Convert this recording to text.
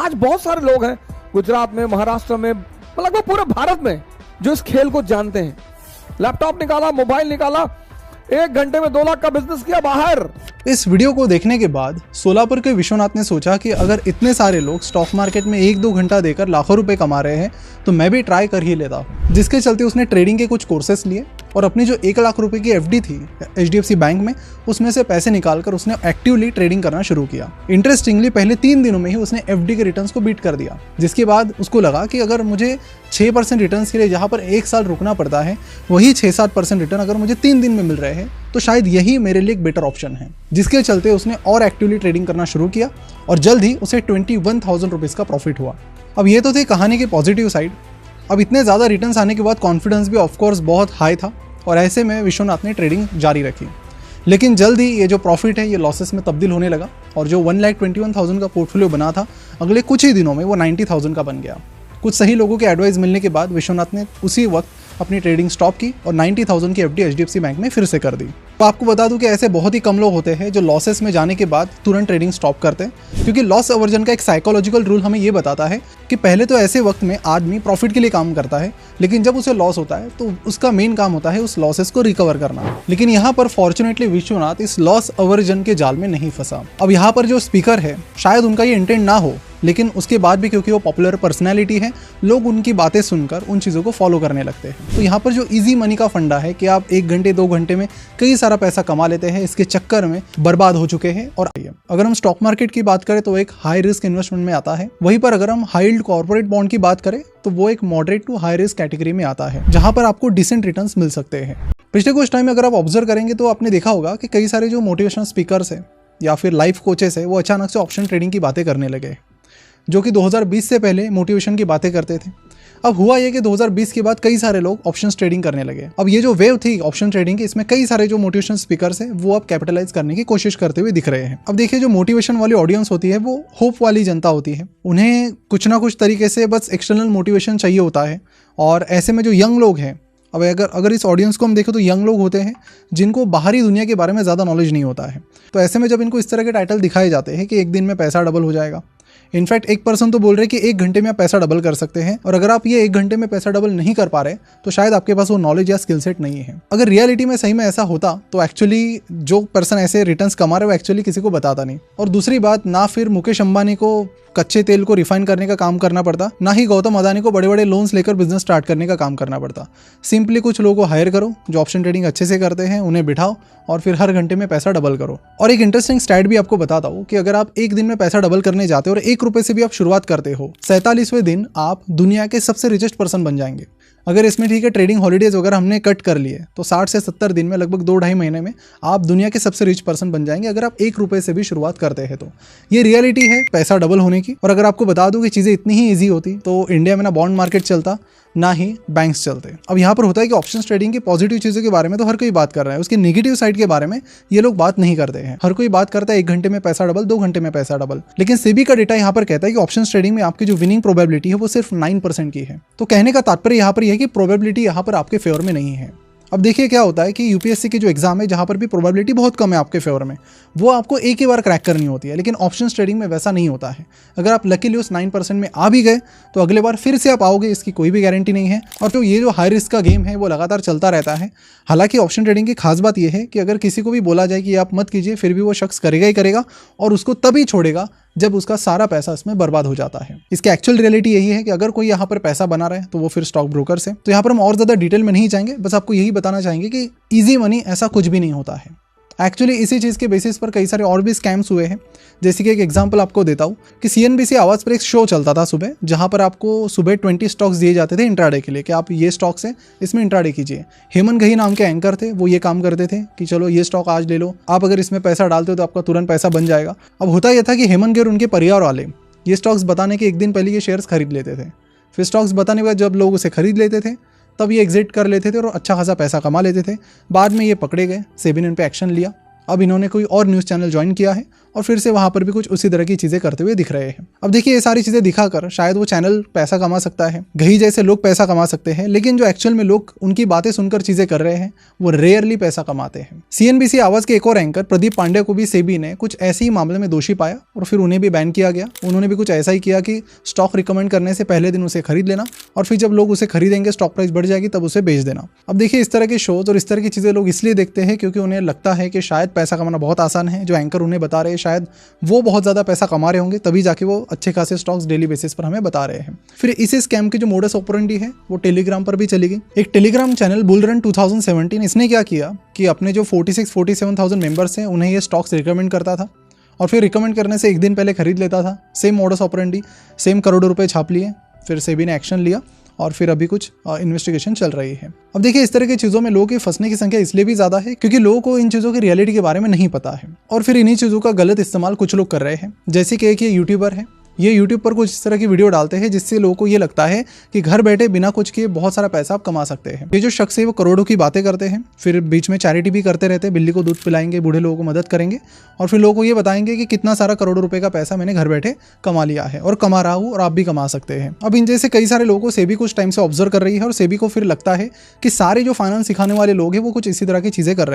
आज बहुत सारे लोग हैं गुजरात में, महाराष्ट्र में, लगभग पूरे भारत में जो इस खेल को जानते हैं। लैपटॉप निकाला, मोबाइल निकाला, 1 घंटे में 2 लाख का बिजनेस किया बाहर। इस वीडियो को देखने के बाद सोलापुर के विश्वनाथ ने सोचा कि अगर इतने सारे लोग स्टॉक मार्केट में 1-2 घंटा देकर लाखों रुपए कमा रहे हैं तो मैं भी ट्राई कर ही लेता। जिसके चलते उसने ट्रेडिंग के कुछ कोर्सेस लिए और अपनी जो 1 लाख रुपए की एफडी थी HDFC बैंक में, उसमें से पैसे निकालकर उसने एक्टिवली ट्रेडिंग करना शुरू किया। इंटरेस्टिंगली पहले 3 दिनों में ही उसने एफडी के रिटर्न्स को बीट कर दिया, जिसके बाद उसको लगा कि अगर मुझे 6% रिटर्न्स के लिए जहां पर 1 साल रुकना पड़ता है, वही 6-7% रिटर्न अगर मुझे 3 दिन में मिल रहे हैं तो शायद यही मेरे लिए एक बेटर ऑप्शन है। जिसके चलते उसने और एक्टिवली ट्रेडिंग करना शुरू किया और जल्द ही उसे 21,000 रुपीज़ का प्रॉफिट हुआ। अब ये तो थी कहानी की पॉजिटिव साइड। अब इतने ज़्यादा रिटर्न्स आने के बाद कॉन्फिडेंस भी ऑफकोर्स बहुत हाई था और ऐसे में विश्वनाथ ने ट्रेडिंग जारी रखी। लेकिन जल्द ही ये जो प्रॉफिट है ये लॉसेस में तब्दील होने लगा और जो 1,21,000 का पोर्टफोलियो बना था, अगले कुछ ही दिनों में वो 90,000 का बन गया। कुछ सही लोगों के एडवाइस मिलने के बाद विश्वनाथ ने उसी वक्त अपनी ट्रेडिंग स्टॉप की और 90,000 की एफडी HDFC बैंक में फिर से कर दी। तो आपको बता दूं कि ऐसे बहुत ही कम लोग होते हैं जो लॉसेस में जाने के बाद तुरंत ट्रेडिंग स्टॉप करते हैं, क्योंकि लॉस अवर्जन का एक साइकोलॉजिकल रूल हमें ये बताता है कि पहले तो ऐसे वक्त में आदमी प्रॉफिट के लिए काम करता है, लेकिन जब उसे लॉस होता है तो उसका मेन काम होता है उस लॉसेस को रिकवर करना। लेकिन यहाँ पर फॉर्चुनेटली विश्वनाथ इस लॉस अवर्जन के जाल में नहीं फंसा। अब यहाँ पर जो स्पीकर है, शायद उनका ये इंटेंट ना हो, लेकिन उसके बाद भी क्योंकि वो पॉपुलर पर्सनैलिटी है, लोग उनकी बातें सुनकर उन चीज़ों को फॉलो करने लगते हैं। तो यहाँ पर जो इजी मनी का फंडा है कि आप 1 घंटे 2 घंटे में कई सारा पैसा कमा लेते हैं, इसके चक्कर में बर्बाद हो चुके हैं। और अगर हम स्टॉक मार्केट की बात करें तो एक हाई रिस्क इन्वेस्टमेंट में आता है। वहीं पर अगर हम हाई यील्ड कॉर्पोरेट बॉन्ड की बात करें तो वो एक moderate to high risk category में आता है, जहां पर आपको डिसेंट रिटर्न्स मिल सकते हैं। पिछले कुछ टाइम में अगर आप ऑब्जर्व करेंगे तो आपने देखा होगा कि कई सारे जो मोटिवेशनल स्पीकर्स है या फिर लाइफ कोचेस है, वो अचानक से ऑप्शन ट्रेडिंग की बातें करने लगे, जो कि 2020 से पहले मोटिवेशन की बातें करते थे। अब हुआ ये कि 2020 के बाद कई सारे लोग ऑप्शंस ट्रेडिंग करने लगे। अब ये जो वेव थी ऑप्शन ट्रेडिंग की, इसमें कई सारे जो मोटिवेशन स्पीकर्स हैं वो अब कैपिटलाइज करने की कोशिश करते हुए दिख रहे हैं। अब देखिए, जो मोटिवेशन वाली ऑडियंस होती है वो होप वाली जनता होती है। उन्हें कुछ ना कुछ तरीके से बस एक्सटर्नल मोटिवेशन चाहिए होता है। और ऐसे में जो यंग लोग हैं, अब अगर इस ऑडियंस को हम देखें तो यंग लोग होते हैं जिनको बाहरी दुनिया के बारे में ज़्यादा नॉलेज नहीं होता है। तो ऐसे में जब इनको इस तरह के टाइटल दिखाए जाते हैं कि 1 दिन में पैसा डबल हो जाएगा, इनफैक्ट एक पर्सन तो बोल रहे हैं कि 1 घंटे में आप पैसा डबल कर सकते हैं, और अगर आप ये 1 घंटे में पैसा डबल नहीं कर पा रहे तो शायद आपके पास वो नॉलेज या स्किल सेट नहीं है। अगर रियलिटी में सही में ऐसा होता तो एक्चुअली जो पर्सन ऐसे रिटर्न्स कमा रहे वो एक्चुअली किसी को बताता नहीं। और दूसरी बात, ना फिर मुकेश अंबानी को कच्चे तेल को रिफाइन करने का काम करना पड़ता, ना ही गौतम अदानी को बड़े बड़े लोन्स लेकर बिजनेस स्टार्ट करने का काम करना पड़ता। सिंपली कुछ लोगों को हायर करो जो ऑप्शन ट्रेडिंग अच्छे से करते हैं, उन्हें बिठाओ और फिर हर घंटे में पैसा डबल करो। और एक इंटरेस्टिंग स्टैट भी आपको बताता हूँ कि अगर आप 1 दिन में पैसा डबल करने जाते हो और 1 रुपये से भी आप शुरुआत करते हो, 47वें दिन आप दुनिया के सबसे रिचेस्ट पर्सन बन जाएंगे। अगर इसमें ठीक है ट्रेडिंग हॉलीडेज वगैरह हमने कट कर लिए तो 60 से 70 दिन में, लगभग 2-2.5 महीने में आप दुनिया के सबसे रिच पर्सन बन जाएंगे, अगर आप 1 रुपये से भी शुरुआत करते हैं तो। ये रियलिटी है पैसा डबल होने की। और अगर आपको बता दूं कि चीज़ें इतनी ही ईजी होती तो इंडिया में ना बॉन्ड मार्केट चलता, ना ही बैंक्स चलते। अब यहाँ पर होता है कि ऑप्शन ट्रेडिंग की पॉजिटिव चीज़ों के बारे में तो हर कोई बात कर रहा है, उसकी नेगेटिव साइड के बारे में ये लोग बात नहीं करते हैं। हर कोई बात करता है 1 घंटे में पैसा डबल, 2 घंटे में पैसा डबल, लेकिन सेबी का डेटा यहाँ पर कहता है कि ऑप्शन ट्रेडिंग में आपकी जो विनिंग प्रोबेबिलिटी है वो सिर्फ 9% की है। तो कहने का तात्पर्य यहाँ पर यह है कि प्रोबेबिलिटी यहाँ पर आपके फेवर में नहीं है। अब देखिए क्या होता है कि यूपीएससी की जो एग्जाम है, जहाँ पर भी प्रोबेबिलिटी बहुत कम है आपके फेवर में, वो आपको एक ही बार क्रैक करनी होती है, लेकिन ऑप्शन ट्रेडिंग में वैसा नहीं होता है। अगर आप लकीली उस 9% में आ भी गए तो अगले बार फिर से आप आओगे, इसकी कोई भी गारंटी नहीं है। और तो ये जो हाई रिस्क का गेम है वो लगातार चलता रहता है। हालांकि ऑप्शन ट्रेडिंग की खास बात यह है कि अगर किसी को भी बोला जाए कि आप मत कीजिए, फिर भी वो शख्स करेगा ही करेगा, और उसको तभी छोड़ेगा जब उसका सारा पैसा इसमें बर्बाद हो जाता है। इसकी एक्चुअल रियलिटी यही है कि अगर कोई यहाँ पर पैसा बना रहा है तो वो फिर स्टॉक ब्रोकर से। तो यहाँ पर हम और ज़्यादा डिटेल में नहीं जाएंगे, बस आपको यही बताना चाहेंगे कि इजी मनी ऐसा कुछ भी नहीं होता है। एक्चुअली इसी चीज़ के बेसिस पर कई सारे और भी स्कैम्स हुए हैं। जैसे कि एक एग्जांपल आपको देता हूँ कि CNBC आवाज़ पर एक शो चलता था सुबह, जहाँ पर आपको सुबह 20 स्टॉक्स दिए जाते थे इंट्राडे के लिए कि आप ये स्टॉक्स हैं, इसमें इंट्राडे कीजिए। हेमंत गही नाम के एंकर थे, वो ये काम करते थे कि चलो ये स्टॉक आज ले लो, आप अगर इसमें पैसा डालते हो तो आपका तुरंत पैसा बन जाएगा। अब होता यह था कि हेमंत गही और उनके परिवार वाले ये स्टॉक्स बताने के 1 दिन पहले ये शेयर्स खरीद लेते थे। फिर स्टॉक्स बताने के बाद जब लोग उसे खरीद लेते थे तब ये एग्जिट कर लेते थे और अच्छा खासा पैसा कमा लेते थे। बाद में ये पकड़े गए, सेबी ने इन पर एक्शन लिया। अब इन्होंने कोई और न्यूज़ चैनल ज्वाइन किया है और फिर से वहां पर भी कुछ उसी तरह की चीजें करते हुए दिख रहे हैं। अब देखिए, ये सारी चीजें दिखाकर शायद वो चैनल पैसा कमा सकता है, घई जैसे लोग पैसा कमा सकते हैं, लेकिन जो एक्चुअल में लोग उनकी बातें सुनकर चीजें कर रहे हैं वो रेयरली पैसा कमाते हैं। CNBC आवाज के एक और एंकर प्रदीप पांडे को भी सेबी ने कुछ ऐसे ही मामले में दोषी पाया और फिर उन्हें भी बैन किया गया। उन्होंने भी कुछ ऐसा ही किया कि स्टॉक रिकमेंड करने से पहले दिन उसे खरीद लेना और फिर जब लोग उसे खरीदेंगे, स्टॉक प्राइस बढ़ जाएगी, तब उसे बेच देना। अब देखिए, इस तरह के शोज और इस तरह की चीजें लोग इसलिए देखते हैं क्योंकि उन्हें लगता है कि शायद पैसा कमाना बहुत आसान है। जो एंकर उन्हें बता रहे हैं शायद वो बहुत ज्यादा पैसा कमा रहे होंगे, तभी जाके वो अच्छे खासे स्टॉक्स डेली बेसिस पर हमें बता रहे हैं। फिर इस स्कैम की जो मोडस ऑपरेंडी है वो टेलीग्राम पर भी चली गई। एक टेलीग्राम चैनल बुलरन 2017, इसने क्या किया कि अपने जो 47,000 मेंबर्स हैं उन्हें ये स्टॉक्स रिकमेंड करता था और फिर रिकमेंड करने से एक दिन पहले खरीद लेता था। सेम मोडस ऑपरेंडी, सेम करोड़ों रुपए छाप लिए। फिर सेबी ने एक्शन लिया और फिर अभी कुछ इन्वेस्टिगेशन चल रही है। अब देखिए, इस तरह की चीज़ों में लोगों के फंसने की संख्या इसलिए भी ज़्यादा है क्योंकि लोगों को इन चीज़ों की रियलिटी के बारे में नहीं पता है और फिर इन्हीं चीज़ों का गलत इस्तेमाल कुछ लोग कर रहे हैं। जैसे कि एक ये यूट्यूबर है, ये यूट्यूब पर कुछ इस तरह की वीडियो डालते हैं जिससे लोगों को ये लगता है कि घर बैठे बिना कुछ किए बहुत सारा पैसा आप कमा सकते हैं। ये जो शख्स है वो करोड़ों की बातें करते हैं, फिर बीच में चैरिटी भी करते रहते हैं, बिल्ली को दूध पिलाएंगे, बूढ़े लोगों को मदद करेंगे और फिर लोगों को ये बताएंगे कि कितना सारा करोड़ों रुपए का पैसा मैंने घर बैठे कमा लिया है और कमा रहा हूँ और आप भी कमा सकते हैं। अब इन जैसे कई सारे लोगों को सेबी कुछ टाइम से ऑब्जर्व कर रही है और सेबी को फिर लगता है कि सारे जो फाइनेंस सिखाने वाले लोग हैं वो कुछ इसी तरह की चीज़ें कर रहे हैं।